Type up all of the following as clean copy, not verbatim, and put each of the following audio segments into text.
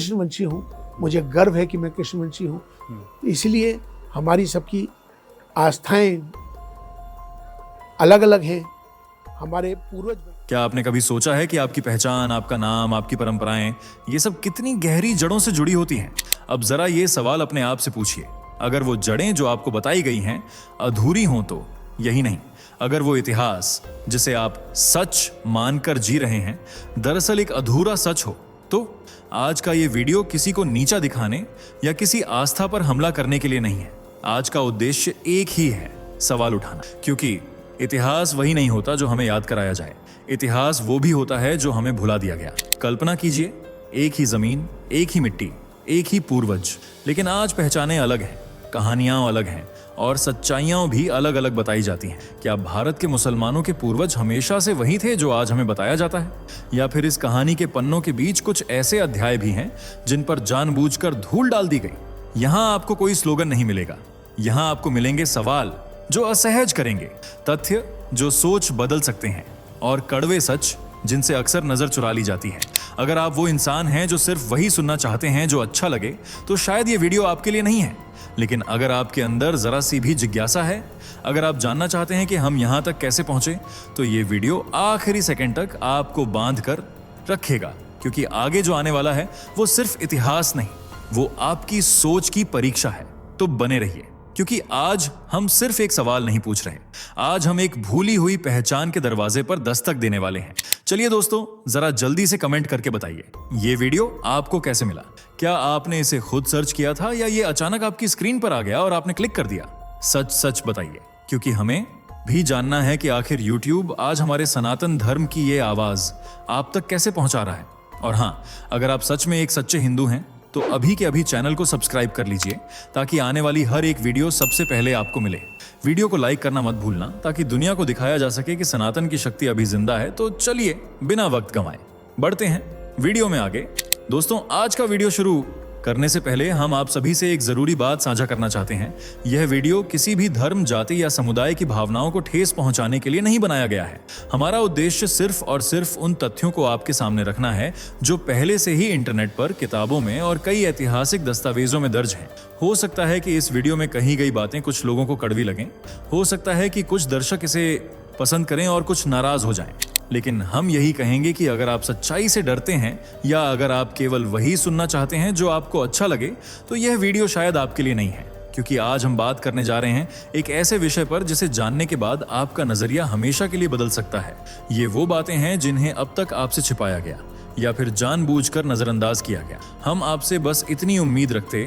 कृष्णवंशी हूँ, मुझे गर्व है कि मैं कृष्णवंशी हूँ। इसलिए हमारी सबकी आस्थाएं अलग अलग हैं। हमारे पूर्वज, क्या आपने कभी सोचा है कि आपकी पहचान, आपका नाम, आपकी परंपराएं, ये सब कितनी गहरी जड़ों से जुड़ी होती हैं? अब जरा ये सवाल अपने आप से पूछिए। अगर वो जड़ें जो आपको बताई गई हैं अधूरी हों तो, यही नहीं, अगर वो इतिहास जिसे आप सच मानकर जी रहे हैं दरअसल एक अधूरा सच हो, तो आज का ये वीडियो किसी को नीचा दिखाने या किसी आस्था पर हमला करने के लिए नहीं है। आज का उद्देश्य एक ही है, सवाल उठाना। क्योंकि इतिहास वही नहीं होता जो हमें याद कराया जाए, इतिहास वो भी होता है जो हमें भुला दिया गया। कल्पना कीजिए, एक ही जमीन, एक ही मिट्टी, एक ही पूर्वज, लेकिन आज पहचानें अलग हैं, कहानियां अलग हैं और सच्चाइयां भी अलग अलग बताई जाती हैं। क्या भारत के मुसलमानों के पूर्वज हमेशा से वही थे जो आज हमें बताया जाता है, या फिर इस कहानी के पन्नों के बीच कुछ ऐसे अध्याय भी हैं जिन पर जानबूझकर धूल डाल दी गई? यहां आपको कोई स्लोगन नहीं मिलेगा, यहां आपको मिलेंगे सवाल जो असहज करेंगे, तथ्य जो सोच बदल सकते हैं और कड़वे सच जिनसे अक्सर नजर चुरा ली जाती है। अगर आप वो इंसान हैं जो सिर्फ वही सुनना चाहते हैं जो अच्छा लगे, तो शायद ये वीडियो आपके लिए नहीं है। लेकिन अगर आपके अंदर जरा सी भी जिज्ञासा है, अगर आप जानना चाहते हैं कि हम यहां तक कैसे पहुंचे, तो ये वीडियो आखिरी सेकंड तक आपको बांध कर रखेगा। क्योंकि आगे जो आने वाला है वो सिर्फ इतिहास नहीं, वो आपकी सोच की परीक्षा है। तो बने रहिए, क्योंकि आज हम सिर्फ एक सवाल नहीं पूछ रहे, आज हम एक भूली हुई पहचान के दरवाजे पर दस्तक देने वाले हैं। चलिए दोस्तों, जरा जल्दी से कमेंट करके बताइए, ये वीडियो आपको कैसे मिला? क्या आपने इसे खुद सर्च किया था या ये अचानक आपकी स्क्रीन पर आ गया और आपने क्लिक कर दिया? सच सच बताइए, क्योंकि हमें भी जानना है कि आखिर YouTube आज हमारे सनातन धर्म की ये आवाज आप तक कैसे पहुंचा रहा है। और हाँ, अगर आप सच में एक सच्चे हिंदू हैं तो अभी के अभी चैनल को सब्सक्राइब कर लीजिए, ताकि आने वाली हर एक वीडियो सबसे पहले आपको मिले। वीडियो को लाइक करना मत भूलना, ताकि दुनिया को दिखाया जा सके कि सनातन की शक्ति अभी जिंदा है। तो चलिए बिना वक्त गंवाए बढ़ते हैं वीडियो में आगे। दोस्तों, आज का वीडियो शुरू करने से पहले हम आप सभी से एक जरूरी बात साझा करना चाहते हैं। यह वीडियो किसी भी धर्म, जाति या समुदाय की भावनाओं को ठेस पहुंचाने के लिए नहीं बनाया गया है। हमारा उद्देश्य सिर्फ और सिर्फ उन तथ्यों को आपके सामने रखना है जो पहले से ही इंटरनेट पर, किताबों में और कई ऐतिहासिक दस्तावेजों में दर्ज हैं। हो सकता है कि इस वीडियो में कही गई बातें कुछ लोगों को कड़वी लगें, हो सकता है कि कुछ दर्शक इसे पसंद करें और कुछ नाराज हो जाएं। लेकिन हम यही कहेंगे कि अगर आप सच्चाई से डरते हैं या अगर आप केवल वही सुनना चाहते हैं जो आपको अच्छा लगे, तो यह वीडियो शायद आपके लिए नहीं है। क्योंकि आज हम बात करने जा रहे हैं एक ऐसे विषय पर जिसे जानने के बाद आपका नजरिया हमेशा के लिए बदल सकता है। ये वो बातें हैं जिन्हें अब तक आपसे छिपाया गया या फिर जानबूझकर नजरअंदाज किया गया। हम आपसे बस इतनी उम्मीद रखते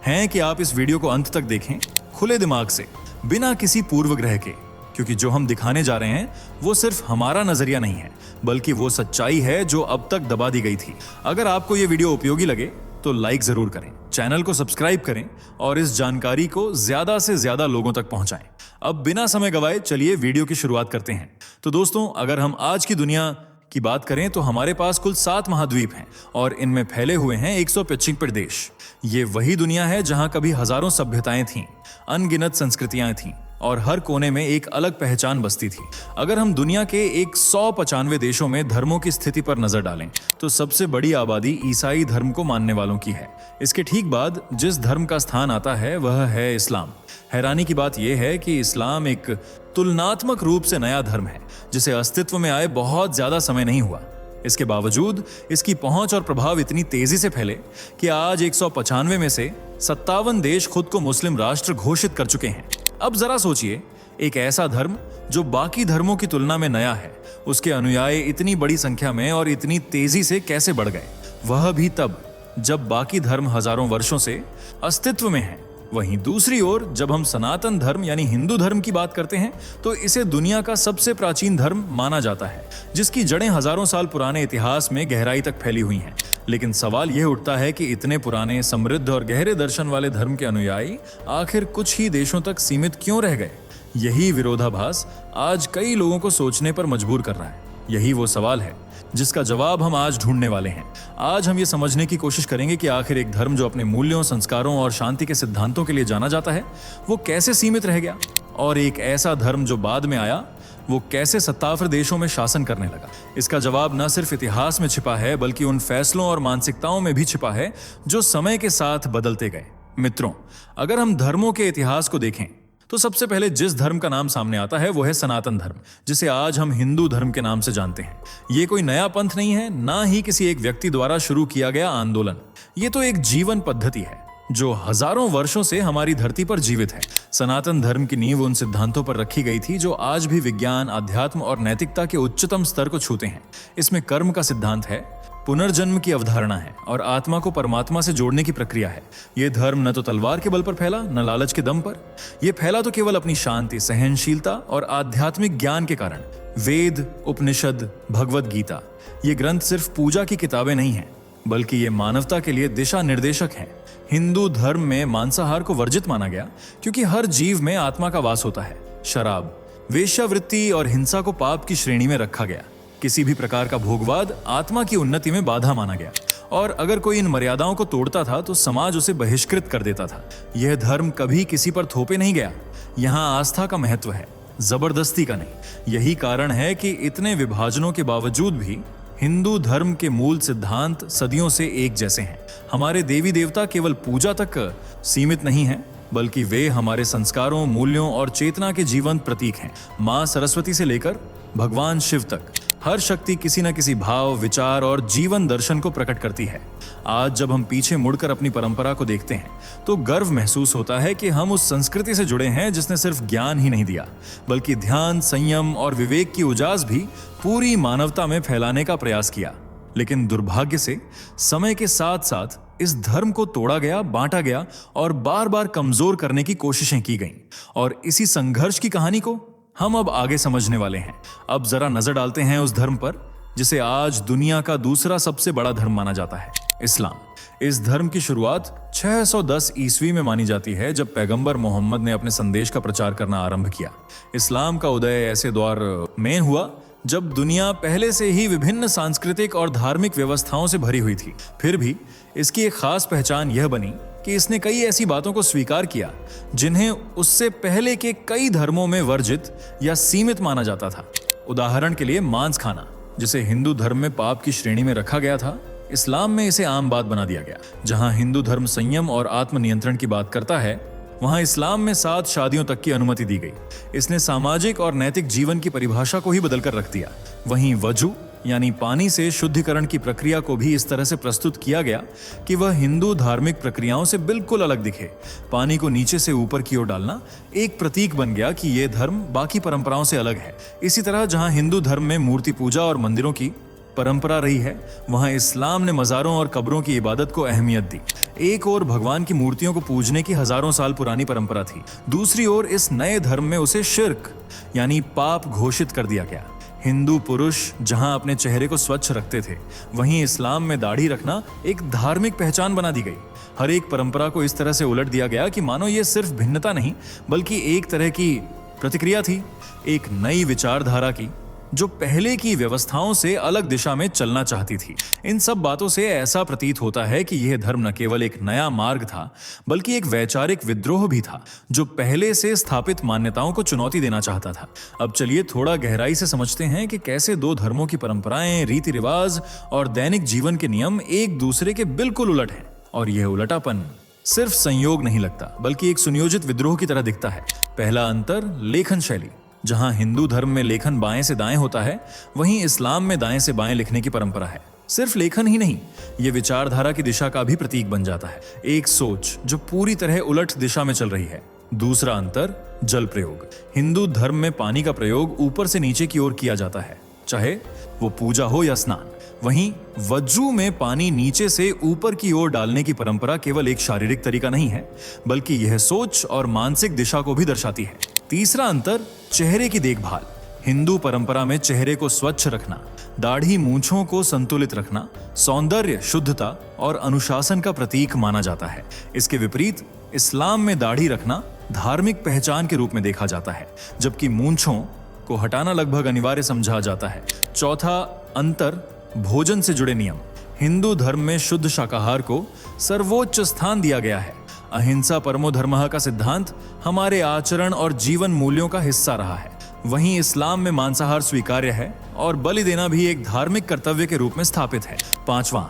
हैं कि आप इस वीडियो को अंत तक देखें, खुले दिमाग से, बिना किसी पूर्वग्रह के। क्योंकि जो हम दिखाने जा रहे हैं वो सिर्फ हमारा नजरिया नहीं है, बल्कि वो सच्चाई है जो अब तक दबा दी गई थी। अगर आपको ये वीडियो उपयोगी लगे तो लाइक जरूर करें, चैनल को सब्सक्राइब करें और इस जानकारी को ज्यादा से ज्यादा लोगों तक पहुंचाएं। अब बिना समय गवाए चलिए वीडियो की शुरुआत करते हैं। तो दोस्तों, अगर हम आज की दुनिया की बात करें तो हमारे पास कुल 7 महाद्वीप हैं और इनमें फैले हुए हैं 155 देश। ये वही दुनिया है जहां कभी हजारों सभ्यताएं थीं, अनगिनत संस्कृतियां थीं और हर कोने में एक अलग पहचान बसती थी। अगर हम दुनिया के 195 देशों में धर्मों की स्थिति पर नजर डालें तो सबसे बड़ी आबादी ईसाई धर्म को मानने वालों की है। इसके ठीक बाद जिस धर्म का स्थान आता है वह है इस्लाम। हैरानी की बात यह है कि इस्लाम एक तुलनात्मक रूप से नया धर्म है जिसे अस्तित्व में आए बहुत ज्यादा समय नहीं हुआ। इसके बावजूद इसकी पहुंच और प्रभाव इतनी तेजी से फैले कि आज 195 में से 57 देश खुद को मुस्लिम राष्ट्र घोषित कर चुके हैं। अब जरा सोचिए, एक ऐसा धर्म जो बाकी धर्मों की तुलना में नया है, उसके अनुयायी इतनी बड़ी संख्या में और इतनी तेजी से कैसे बढ़ गए, वह भी तब जब बाकी धर्म हजारों वर्षों से अस्तित्व में हैं। वहीं दूसरी ओर जब हम सनातन धर्म यानी हिंदू धर्म की बात करते हैं तो इसे दुनिया का सबसे प्राचीन धर्म माना जाता है, जिसकी जड़ें हजारों साल पुराने इतिहास में गहराई तक फैली हुई हैं। लेकिन सवाल यह उठता है कि इतने पुराने, समृद्ध और गहरे दर्शन वाले धर्म के अनुयायी आखिर कुछ ही देशों तक सीमित क्यों रह गए? यही विरोधाभास आज कई लोगों को सोचने पर मजबूर कर रहा है। यही वो सवाल है जिसका जवाब हम आज ढूंढने वाले हैं। आज हम ये समझने की कोशिश करेंगे कि आखिर एक धर्म जो अपने मूल्यों, संस्कारों और शांति के सिद्धांतों के लिए जाना जाता है, वो कैसे सीमित रह गया, और एक ऐसा धर्म जो बाद में आया वो कैसे सत्तावर देशों में शासन करने लगा? इसका जवाब न सिर्फ इतिहास में छिपा है बल्कि उन फैसलों और मानसिकताओं में भी छिपा है जो समय के साथ बदलते गए। मित्रों, अगर हम धर्मों के इतिहास को देखें तो सबसे पहले जिस धर्म का नाम सामने आता है वो है सनातन धर्म, जिसे आज हम हिंदू धर्म के नाम से जानते हैं। ये कोई नया पंथ नहीं है, ना ही किसी एक व्यक्ति द्वारा शुरू किया गया आंदोलन। ये तो एक जीवन पद्धति है जो हजारों वर्षों से हमारी धरती पर जीवित है। सनातन धर्म की नींव उन सिद्धांतों पर रखी गई थी जो आज भी विज्ञान, अध्यात्म और नैतिकता के उच्चतम स्तर को छूते हैं। इसमें कर्म का सिद्धांत है, पुनर्जन्म की अवधारणा है और आत्मा को परमात्मा से जोड़ने की प्रक्रिया है। यह धर्म न तो तलवार के बल पर फैला, न लालच के दम पर। यह फैला तो केवल अपनी शांति, सहनशीलता और आध्यात्मिक ज्ञान के कारण। वेद, उपनिषद, भगवद गीता, ये ग्रंथ सिर्फ पूजा की किताबें नहीं हैं, बल्कि ये मानवता के लिए दिशा निर्देशक हैं। हिंदू धर्म में मांसाहार को वर्जित माना गया क्योंकि हर जीव में आत्मा का वास होता है। शराब, वेश्यावृत्ति और हिंसा को पाप की श्रेणी में रखा गया। किसी भी प्रकार का भोगवाद आत्मा की उन्नति में बाधा माना गया और अगर कोई इन मर्यादाओं को तोड़ता था तो समाज उसे बहिष्कृत कर देता था। यह धर्म कभी किसी पर थोपे नहीं गया। यहाँ आस्था का महत्व है, जबरदस्ती का नहीं। यही कारण है कि इतने विभाजनों के बावजूद भी हिंदू धर्म के मूल सिद्धांत सदियों से एक जैसे हैं। हमारे देवी देवता केवल पूजा तक सीमित नहीं हैं, बल्कि वे हमारे संस्कारों, मूल्यों और चेतना के जीवंत प्रतीक हैं। माँ सरस्वती से लेकर भगवान शिव तक हर शक्ति किसी न किसी भाव, विचार और जीवन दर्शन को प्रकट करती है। आज जब हम पीछे मुड़कर अपनी परंपरा को देखते हैं तो गर्व महसूस होता है कि हम उस संस्कृति से जुड़े हैं जिसने सिर्फ ज्ञान ही नहीं दिया बल्कि ध्यान, संयम और विवेक की उजास भी पूरी मानवता में फैलाने का प्रयास किया। लेकिन दुर्भाग्य से समय के साथ साथ इस धर्म को तोड़ा गया, बांटा गया और बार बार कमजोर करने की कोशिशें की गईं। और इसी संघर्ष की कहानी को हम अब आगे समझने वाले हैं। अब जरा नजर डालते हैं उस धर्म पर जिसे आज दुनिया का दूसरा सबसे बड़ा धर्म माना जाता है, इस्लाम। इस धर्म की शुरुआत 610 ईस्वी में मानी जाती है जब पैगंबर मोहम्मद ने अपने संदेश का प्रचार करना आरंभ किया। इस्लाम का उदय ऐसे दौर में हुआ जब दुनिया पहले से ही विभिन्न सांस्कृतिक और धार्मिक व्यवस्थाओं से भरी हुई थी। फिर भी इसकी एक खास पहचान यह बनी कि इसने कई ऐसी बातों को स्वीकार किया जिन्हें उससे पहले के कई धर्मों में वर्जित या सीमित माना जाता था। उदाहरण के लिए मांस खाना, जिसे हिंदू धर्म में पाप की श्रेणी में रखा गया था, इस्लाम में इसे आम बात बना दिया गया। जहां हिंदू धर्म संयम और आत्मनियंत्रण की बात करता है, वहां इस्लाम में 7 शादियों तक की अनुमति दी गई। इसने सामाजिक और नैतिक जीवन की परिभाषा को ही बदलकर रख दिया। वहीं वजू यानी पानी से शुद्धिकरण की प्रक्रिया को भी इस तरह से प्रस्तुत किया गया कि वह हिंदू धार्मिक प्रक्रियाओं से बिल्कुल अलग दिखे। पानी को नीचे से ऊपर की ओर डालना एक प्रतीक बन गया कि यह धर्म बाकी परंपराओं से अलग है। इसी तरह जहां हिंदू धर्म में मूर्ति पूजा और मंदिरों की परंपरा रही है, वहां इस्लाम ने मज़ारों और कब्रों की इबादत को अहमियत दी। एक ओर भगवान की मूर्तियों को पूजने की हजारों साल पुरानी परंपरा थी, दूसरी ओर इस नए धर्म में उसे शिर्क यानी पाप घोषित कर दिया गया। हिंदू पुरुष जहां अपने चेहरे को स्वच्छ रखते थे, वहीं इस्लाम में दाढ़ी रखना एक धार्मिक पहचान बना दी गई। हर एक परंपरा को इस तरह से उलट दिया गया कि मानो ये सिर्फ भिन्नता नहीं बल्कि एक तरह की प्रतिक्रिया थी, एक नई विचारधारा की जो पहले की व्यवस्थाओं से अलग दिशा में चलना चाहती थी। इन सब बातों से ऐसा प्रतीत होता है कि यह धर्म न केवल एक नया मार्ग था बल्कि एक वैचारिक विद्रोह भी था जो पहले से स्थापित मान्यताओं को चुनौती देना चाहता था। अब चलिए थोड़ा गहराई से समझते हैं कि कैसे दो धर्मों की परंपराएं, रीति रिवाज और दैनिक जीवन के नियम एक दूसरे के बिल्कुल उलट हैं। और यह उलटापन सिर्फ संयोग नहीं लगता बल्कि एक सुनियोजित विद्रोह की तरह दिखता है। पहला अंतर, लेखन शैली। जहां हिंदू धर्म में लेखन बाएं से दाएं होता है, वहीं इस्लाम में दाएं से बाएं लिखने की परंपरा है। सिर्फ लेखन ही नहीं, यह विचारधारा की दिशा का भी प्रतीक बन जाता है, एक सोच जो पूरी तरह उलट दिशा में चल रही है। दूसरा अंतर, जल प्रयोग। हिंदू धर्म में पानी का प्रयोग ऊपर से नीचे की ओर किया जाता है, चाहे वो पूजा हो या स्नान। वहीं वजू में पानी नीचे से ऊपर की ओर डालने की परंपरा केवल एक शारीरिक तरीका नहीं है बल्कि यह सोच और मानसिक दिशा को भी दर्शाती है। तीसरा अंतर, चेहरे की देखभाल। हिंदू परंपरा में चेहरे को स्वच्छ रखना, दाढ़ी मूंछों को संतुलित रखना सौंदर्य, शुद्धता और अनुशासन का प्रतीक माना जाता है। इसके विपरीत इस्लाम में दाढ़ी रखना धार्मिक पहचान के रूप में देखा जाता है, जबकि मूंछों को हटाना लगभग अनिवार्य समझा जाता है। चौथा अंतर, भोजन से जुड़े नियम। हिंदू धर्म में शुद्ध शाकाहार को सर्वोच्च स्थान दिया गया है। अहिंसा परमो धर्मः का सिद्धांत हमारे आचरण और जीवन मूल्यों का हिस्सा रहा है। वहीं इस्लाम में मांसाहार स्वीकार्य है और बलि देना भी एक धार्मिक कर्तव्य के रूप में स्थापित है। 5वां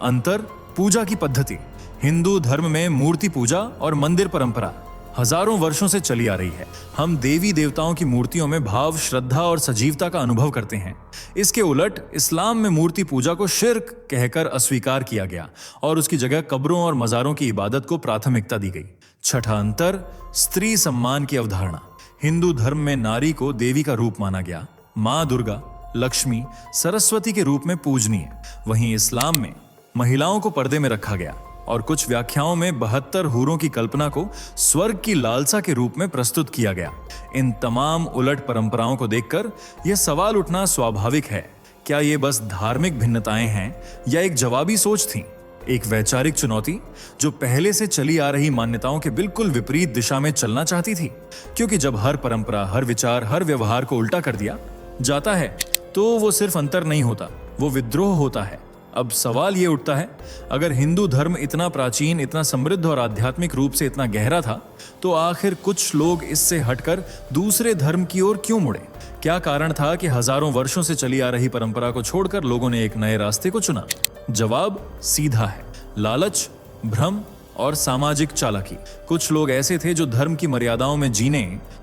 अंतर, पूजा की पद्धति। हिंदू धर्म में मूर्ति पूजा और मंदिर परंपरा हजारों वर्षों से चली आ रही है। हम देवी देवताओं की मूर्तियों में भाव, श्रद्धा और सजीवता का अनुभव करते हैं। इसके उलट इस्लाम में मूर्ति पूजा को शिर्क कहकर अस्वीकार किया गया और उसकी जगह कब्रों और मज़ारों की इबादत को प्राथमिकता दी गई। 6वां अंतर, स्त्री सम्मान की अवधारणा। हिंदू धर्म में नारी को देवी का रूप माना गया, माँ दुर्गा, लक्ष्मी, सरस्वती के रूप में पूजनीय। वहीं इस्लाम में महिलाओं को पर्दे में रखा गया और कुछ व्याख्याओं में 72 हूरों की कल्पना को स्वर्ग की लालसा के रूप में प्रस्तुत किया गया। इन तमाम उलट परंपराओं को देखकर यह सवाल उठना स्वाभाविक है, क्या ये बस धार्मिक भिन्नताएं हैं या एक जवाबी सोच थी, एक वैचारिक चुनौती जो पहले से चली आ रही मान्यताओं के बिल्कुल विपरीत दिशा में चलना चाहती थी? क्योंकि जब हर परंपरा, हर विचार, हर व्यवहार को उल्टा कर दिया जाता है तो वो सिर्फ अंतर नहीं होता, वो विद्रोह होता है। अब सवाल ये उठता है, अगर हिंदू धर्म इतना प्राचीन, इतना समृद्ध और आध्यात्मिक रूप से इतना गहरा था, तो आखिर कुछ लोग इससे हटकर दूसरे धर्म की ओर क्यों मुड़े? क्या कारण था कि हजारों वर्षों से चली आ रही परंपरा को छोड़कर लोगों ने एक नए रास्ते को चुना? जवाब सीधा है, लालच, भ्रम और सामाजिक चालाकी। कुछ लोग ऐसे थे जो धर्म की मर्यादाओं में जीने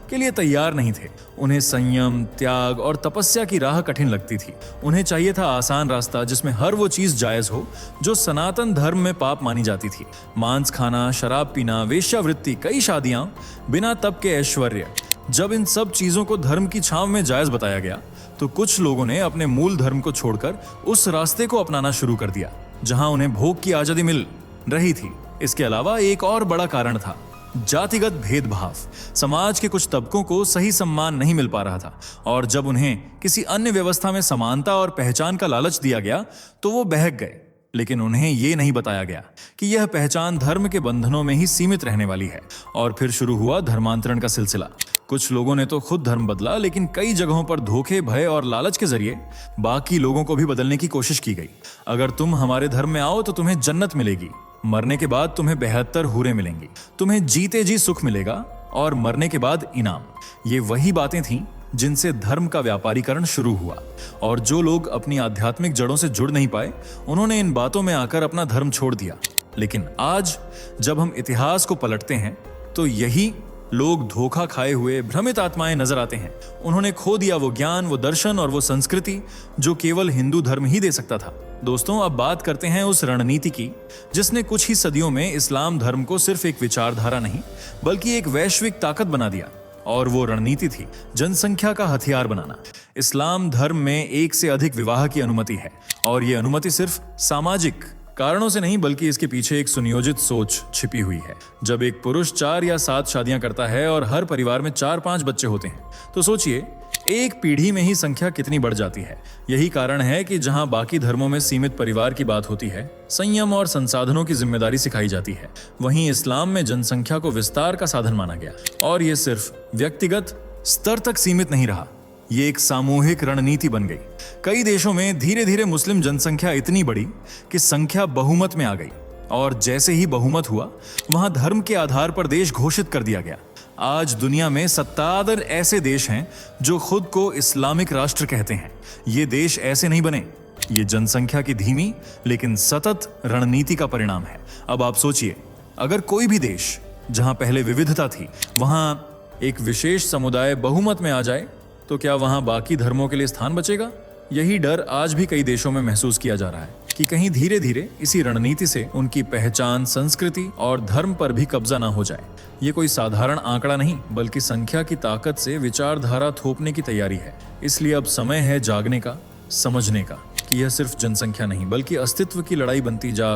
के लिए तैयार नहीं थे। उन्हें संयम, त्याग और तपस्या की राह कठिन लगती थी। उन्हें चाहिए था आसान रास्ता जिसमें हर वो चीज जायज हो जो सनातन धर्म में पाप मानी जाती थी। मांस खाना, शराब पीना, वेश्यावृत्ति, कई शादियां, बिना तप के ऐश्वर्य। जब इन सब चीजों को धर्म की छांव में जायज बताया गया तो कुछ लोगों ने अपने मूल धर्म को छोड़कर उस रास्ते को अपनाना शुरू कर दिया जहां उन्हें भोग की आजादी मिल रही थी। इसके अलावा एक और बड़ा कारण था जातिगत भेदभाव। समाज के कुछ तबकों को सही सम्मान नहीं मिल पा रहा था और जब उन्हें किसी अन्य व्यवस्था में समानता और पहचान का लालच दिया गया तो वो बहक गए। लेकिन उन्हें ये नहीं बताया गया कि यह पहचान धर्म के बंधनों में ही सीमित रहने वाली है। और फिर शुरू हुआ धर्मांतरण का सिलसिला। कुछ लोगों ने तो खुद धर्म बदला, लेकिन कई जगहों पर धोखे, भय और लालच के जरिए बाकी लोगों को भी बदलने की कोशिश की गई। अगर तुम हमारे धर्म में आओ तो तुम्हें जन्नत मिलेगी, मरने के बाद तुम्हें 72 हूरें मिलेंगी, तुम्हें जीते जी सुख मिलेगा और मरने के बाद इनाम। ये वही बातें थीं जिनसे धर्म का व्यापारीकरण शुरू हुआ और जो लोग अपनी आध्यात्मिक जड़ों से जुड़ नहीं पाए उन्होंने इन बातों में आकर अपना धर्म छोड़ दिया। लेकिन आज जब हम इतिहास को पलटते हैं तो यही लोग धोखा खाए हुए भ्रमित आत्माएं नजर आते हैं। उन्होंने खो दिया वो ज्ञान, वो दर्शन और वो संस्कृति जो केवल हिंदू धर्म ही दे सकता था। दोस्तों, अब बात करते हैं उस रणनीति की जिसने कुछ ही सदियों में इस्लाम धर्म को सिर्फ एक विचारधारा नहीं बल्कि एक वैश्विक ताकत बना दिया। और वो रणनीति थी जनसंख्या का हथियार बनाना। इस्लाम धर्म में एक से अधिक विवाह की अनुमति है और ये अनुमति सिर्फ सामाजिक कारणों से नहीं बल्कि इसके पीछे एक सुनियोजित सोच छिपी हुई है। जब एक पुरुष 4 या 7 शादियां करता है और हर परिवार में 4-5 बच्चे होते हैं तो सोचिए एक पीढ़ी में ही संख्या कितनी बढ़ जाती है। यही कारण है कि जहां बाकी धर्मों में सीमित परिवार की बात होती है, संयम और संसाधनों की जिम्मेदारी सिखाई जाती है, वहीं इस्लाम में जनसंख्या को विस्तार का साधन माना गया। और ये सिर्फ व्यक्तिगत स्तर तक सीमित नहीं रहा, ये एक सामूहिक रणनीति बन गई। कई देशों में धीरे धीरे मुस्लिम जनसंख्या इतनी बढ़ी कि संख्या बहुमत में आ गई और जैसे ही बहुमत हुआ वहां धर्म के आधार पर देश घोषित कर दिया गया। आज दुनिया में 77 ऐसे देश हैं जो खुद को इस्लामिक राष्ट्र कहते हैं। ये देश ऐसे नहीं बने, ये जनसंख्या की धीमी लेकिन सतत रणनीति का परिणाम है। अब आप सोचिए, अगर कोई भी देश जहां पहले विविधता थी वहां एक विशेष समुदाय बहुमत में आ जाए तो क्या वहां बाकी धर्मों के लिए स्थान बचेगा? यही डर आज भी कई देशों में महसूस किया जा रहा है कि कहीं धीरे धीरे इसी रणनीति से उनकी पहचान, संस्कृति और धर्म पर भी कब्जा ना हो जाए। ये कोई साधारण आंकड़ा नहीं बल्कि संख्या की ताकत से विचारधारा थोपने की तैयारी है। इसलिए अब समय है जागने का, समझने का कि यह सिर्फ जनसंख्या नहीं बल्कि अस्तित्व की लड़ाई बनती जा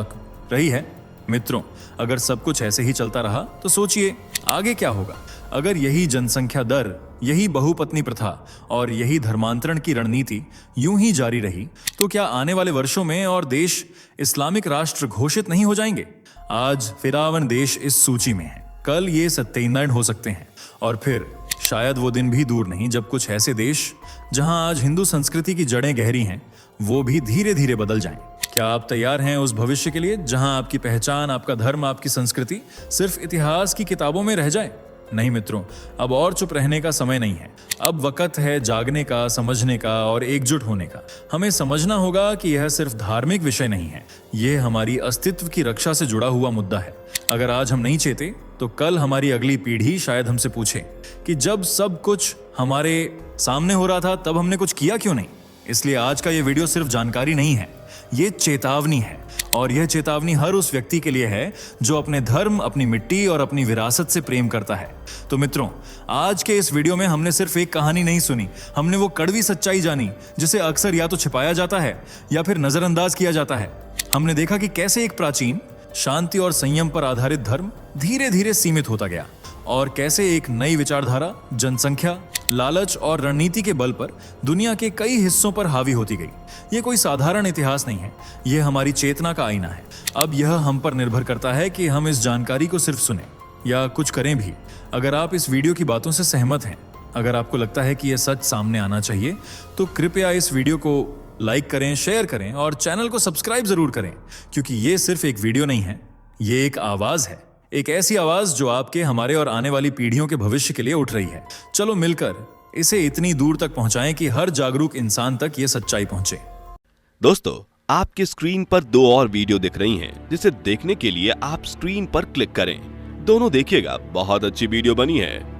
रही है। मित्रों, अगर सब कुछ ऐसे ही चलता रहा तो सोचिए आगे क्या होगा। अगर यही जनसंख्या दर, यही बहुपत्नी प्रथा और यही धर्मांतरण की रणनीति यूं ही जारी रही तो क्या आने वाले वर्षों में और देश इस्लामिक राष्ट्र घोषित नहीं हो जाएंगे? आज फिरावन देश इस सूची में है, कल ये सत्यानंद हो सकते हैं और फिर शायद वो दिन भी दूर नहीं जब कुछ ऐसे देश जहां आज हिंदू संस्कृति की जड़ें गहरी हैं वो भी धीरे धीरे बदल जाएं। क्या आप तैयार हैं उस भविष्य के लिए जहां आपकी पहचान, आपका धर्म, आपकी संस्कृति सिर्फ इतिहास की किताबों में रह जाए, नहीं मित्रों, अब और चुप रहने का समय नहीं है। अब वक्त है जागने का, समझने का और एकजुट होने का। हमें समझना होगा कि यह सिर्फ धार्मिक विषय नहीं है, यह हमारी अस्तित्व की रक्षा से जुड़ा हुआ मुद्दा है। अगर आज हम नहीं चेते तो कल हमारी अगली पीढ़ी शायद हमसे पूछे कि जब सब कुछ हमारे सामने हो रहा था तब हमने कुछ किया क्यों नहीं। इसलिए आज का ये वीडियो सिर्फ जानकारी नहीं है, ये चेतावनी है। और यह चेतावनी हर उस व्यक्ति के लिए है जो अपने धर्म, अपनी मिट्टी और अपनी विरासत से प्रेम करता है। तो मित्रों, आज के इस वीडियो में हमने सिर्फ एक कहानी नहीं सुनी, हमने वो कड़वी सच्चाई जानी जिसे अक्सर या तो छिपाया जाता है या फिर नजरअंदाज किया जाता है। हमने देखा कि कैसे एक प्राचीन, शांति और संयम पर आधारित धर्म धीरे धीरे सीमित होता गया और कैसे एक नई विचारधारा जनसंख्या, लालच और रणनीति के बल पर दुनिया के कई हिस्सों पर हावी होती गई। ये कोई साधारण इतिहास नहीं है, यह हमारी चेतना का आईना है। अब यह हम पर निर्भर करता है कि हम इस जानकारी को सिर्फ सुने या कुछ करें भी। अगर आप इस वीडियो की बातों से सहमत हैं, अगर आपको लगता है कि यह सच सामने आना चाहिए, तो कृपया इस वीडियो को लाइक करें, शेयर करें और चैनल को सब्सक्राइब जरूर करें, क्योंकि ये सिर्फ एक वीडियो नहीं है, ये एक आवाज है, एक ऐसी आवाज जो आपके, हमारे और आने वाली पीढ़ियों के भविष्य के लिए उठ रही है। चलो मिलकर इसे इतनी दूर तक पहुंचाएं कि हर जागरूक इंसान तक ये सच्चाई पहुंचे। दोस्तों, आपकी स्क्रीन पर 2 और वीडियो दिख रही हैं, जिसे देखने के लिए आप स्क्रीन पर क्लिक करें। दोनों देखिएगा, बहुत अच्छी वीडियो बनी है।